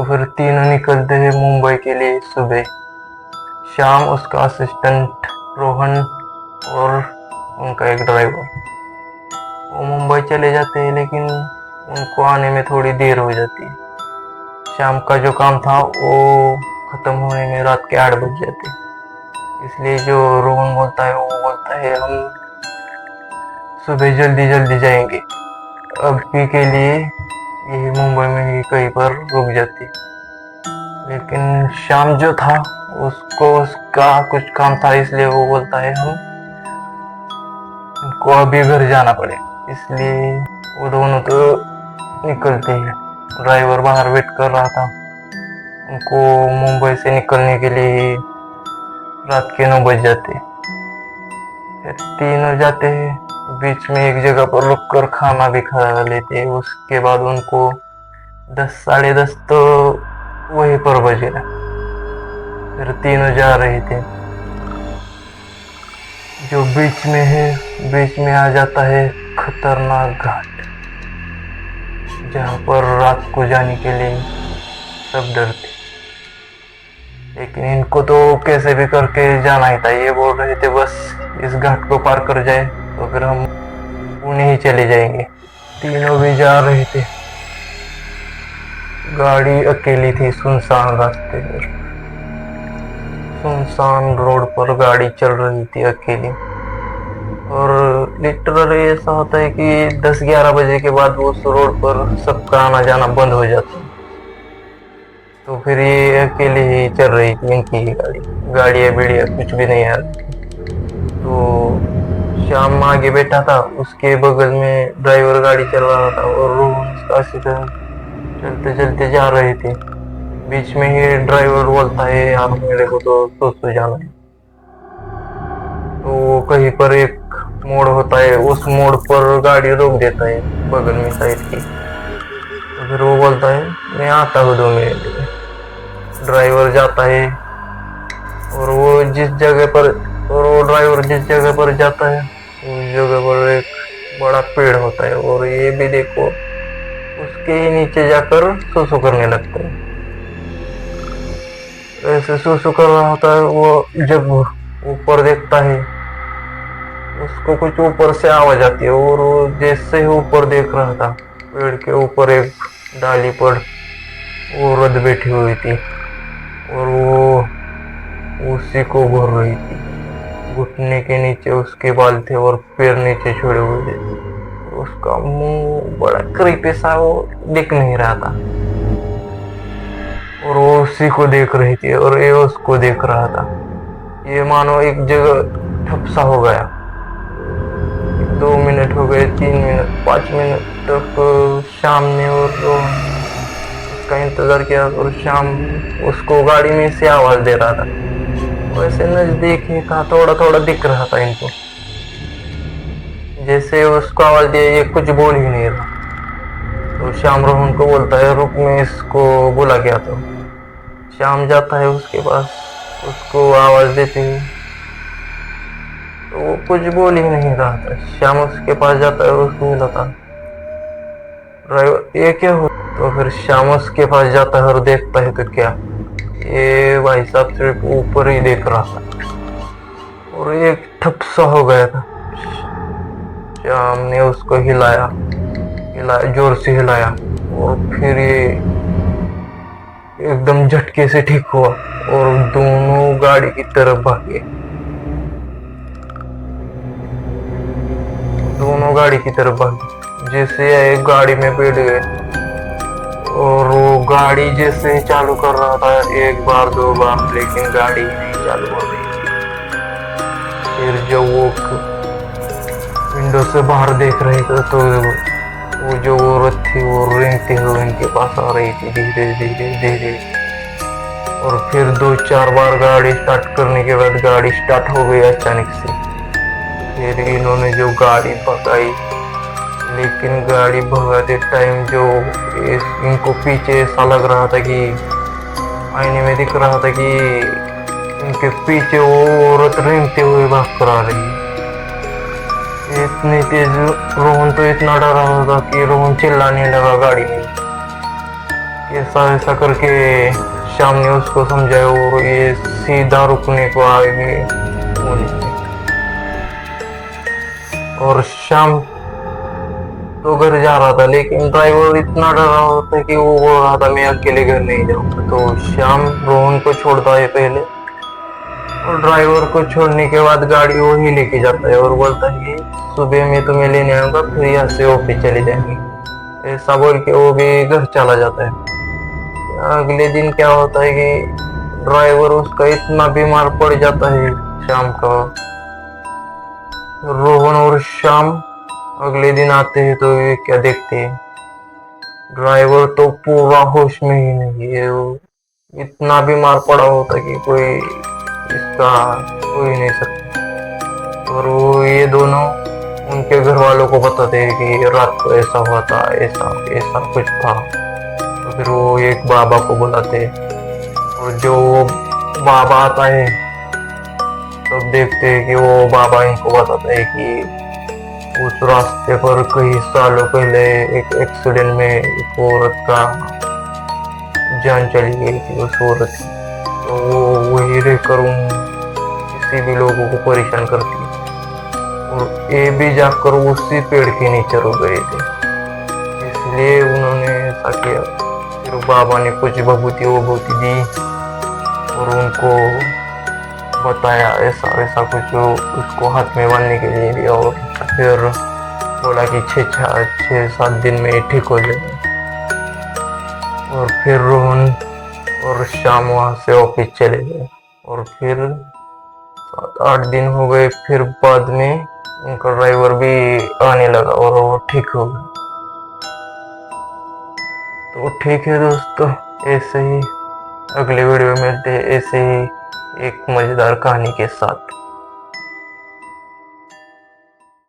तो फिर तीनों निकलते हैं मुंबई के लिए सुबह। श्याम, उसका असिस्टेंट रोहन और उनका एक ड्राइवर, वो मुंबई चले जाते हैं, लेकिन उनको आने में थोड़ी देर हो जाती है। शाम का जो काम था वो खत्म होने में रात के 8 बज जाते, इसलिए जो रोहन बोलता है वो बोलता है हम सुबह जल्दी जल्दी जाएंगे। अभी के लिए यही मुंबई में ही कहीं पर रुक जाती, लेकिन शाम जो था उसको उसका कुछ काम था, इसलिए वो बोलता है हमको अभी घर जाना पड़ेगा। इसलिए वो दोनों तो निकलते हैं। ड्राइवर बाहर वेट कर रहा था उनको मुंबई से निकलने के लिए। रात के 9 बज जाते, फिर तीनों जाते हैं। बीच में एक जगह पर रुक कर खाना भी खा लेते हैं। उसके बाद उनको 10 साढ़े 10 तो वहीं पर बज गया। फिर तीनों जा रहे थे। जो बीच में है, बीच में आ जाता है खतरनाक घाट, जहाँ पर रात को जाने के लिए सब डरते, लेकिन इनको तो कैसे भी करके जाना ही था। ये बोल रहे थे बस इस घाट को पार कर जाए तो फिर हम पुणे ही चले जाएंगे। तीनों भी जा रहे थे। गाड़ी अकेली थी सुनसान रास्ते पर, सुनसान रोड पर गाड़ी चल रही थी अकेली। और लिटरली ऐसा होता है कि 10-11 बजे के बाद उस रोड पर सबका आना जाना बंद हो जाता है। तो फिर ये अकेले ही चल रही थी इनकी ही गाड़ी, गाड़ियाँ बीड़िया कुछ भी नहीं आ रही थी। तो श्याम आगे बैठा था, उसके बगल में ड्राइवर गाड़ी चला रहा था और रोहन उसका सीधा चलते चलते जा रहे थे। बीच में ही ड्राइवर बोलता है यार मेरे को तो सो जाना है। तो कहीं पर एक मोड़ होता है, उस मोड़ पर गाड़ी रोक देता है बगल में साइड की। तो फिर वो बोलता है मैं आता हूँ 2 मिनट में। ड्राइवर जाता है और वो ड्राइवर जिस जगह पर जाता है उस जगह पर एक बड़ा पेड़ होता है, और ये भी देखो उसके ही नीचे जाकर सुसु करने लगता है। ऐसे सुसु कर रहा होता है। वो जब ऊपर देखता है उसको कुछ ऊपर से आवाज आती है, और वो जैसे ही ऊपर देख रहा था पेड़ के ऊपर एक डाली पर औरत बैठी हुई थी और वो उसी को घूर रही थी। घुटने के नीचे उसके बाल थे और पैर नीचे छोड़े हुए थे। उसका मुंह बड़ा क्रीपी सा, वो दिख नहीं रहा था, और वो उसी को देख रही थी और ये उसको देख रहा था। ये मानो एक जगह ठप सा हो गया। 2 मिनट हो गए, 3 मिनट, 5 मिनट तक श्याम ने और उसका इंतजार किया, और श्याम उसको गाड़ी में से आवाज दे रहा था। वैसे नजदीक ही था, थोड़ा थोड़ा दिख रहा था इनको। जैसे उसको आवाज दिया ये कुछ बोल ही नहीं रहा। तो श्याम रोहन को बोलता है रुक मैं इसको बुला के आता हूँ। श्याम जाता है उसके पास, उसको आवाज देते हैं तो वो कुछ बोल ही नहीं रहा था। श्याम उसके पास जाता है और उसको मिलाता, ड्राइवर ये क्या हो? तो फिर श्याम उसके पास जाता है और देखता है तो क्या, ये भाई साहब सिर्फ ऊपर ही देख रहा था और एक ठप सा हो गया था। श्याम ने उसको हिलाया, जोर से हिलाया, और फिर ये एकदम झटके से ठीक हुआ और दोनों गाड़ी की तरफ भागे। दोनों गाड़ी की तरफ भागे। जैसे एक गाड़ी में बैठ गए और वो गाड़ी जैसे चालू कर रहा था 1 बार 2 बार, लेकिन गाड़ी ही नहीं चालू हो रही थी। फिर जब वो विंडो से बाहर देख रहे थे तो वो जो औरत थी वो रेंगते हुए इनके पास आ रही थी धीरे धीरे धीरे। और फिर 2-4 बार गाड़ी स्टार्ट करने के बाद गाड़ी स्टार्ट हो गई अचानक से। फिर इन्होंने जो गाड़ी भगाई, लेकिन गाड़ी भगाते टाइम जो इनको पीछे ऐसा लग रहा था कि आईने में दिख रहा था कि इनके पीछे वो औरत रेंगते हुए भाग कर आ रही है। इतनी तेज रोहन तो इतना डरा होगा कि रोहन चिल्लाने लगा गाड़ी में ऐसा ऐसा करके शाम ने उसको समझाया और ये सीधा रुकने को आगे और शाम तो घर जा रहा था, लेकिन ड्राइवर इतना डरा होता है कि वो बोल रहा था मैं अकेले घर नहीं जाऊंगा। तो शाम रोहन को छोड़ता है पहले, और ड्राइवर को छोड़ने के बाद गाड़ी वो ही लेके जाता है और बोलता है कि सुबह में तुम्हें लेने आऊंगा, फिर यहाँ से ऑफिस चले जाएंगे। ऐसा बोल के वो भी घर चला जाता है। अगले दिन क्या होता है कि ड्राइवर उसका इतना बीमार पड़ जाता है शाम का। रोहन और शाम अगले दिन आते हैं तो ये क्या देखते हैं, ड्राइवर तो पूरा होश में ही नहीं है। वो इतना बीमार पड़ा होता कि कोई इसका कोई नहीं सकता। और वो ये दोनों उनके घर वालों को बताते हैं कि रात को ऐसा हुआ था, ऐसा ऐसा कुछ था। तो फिर वो एक बाबा को बुलाते हैं, और जो बाबा आता है तब देखते हैं कि वो बाबा इनको बताता है कि उस रास्ते पर कई सालों पहले एक एक्सीडेंट में एक औरत का जान चली गई थी, उस औरत की। तो वो वही रहकर उन किसी भी लोगों को परेशान करती है, और ये भी जाकर उसी पेड़ के नीचे रुक गए थे। इसलिए उन्होंने ऐसा किया। फिर बाबा ने कुछ भभूति वभूति दी और उनको बताया ऐसा ऐसा कुछ उसको हाथ में बांधने के लिए दिया, और फिर बोला कि 6-7 दिन में ठीक हो जाए। और फिर रोहन और शाम वहाँ से ऑफिस चले गए, और फिर 7-8 दिन हो गए। फिर बाद में उनका ड्राइवर भी आने लगा और वो ठीक हो गया। तो ठीक है दोस्तों, ऐसे ही अगले वीडियो में मिलते हैं ऐसे ही एक मजेदार कहानी के साथ।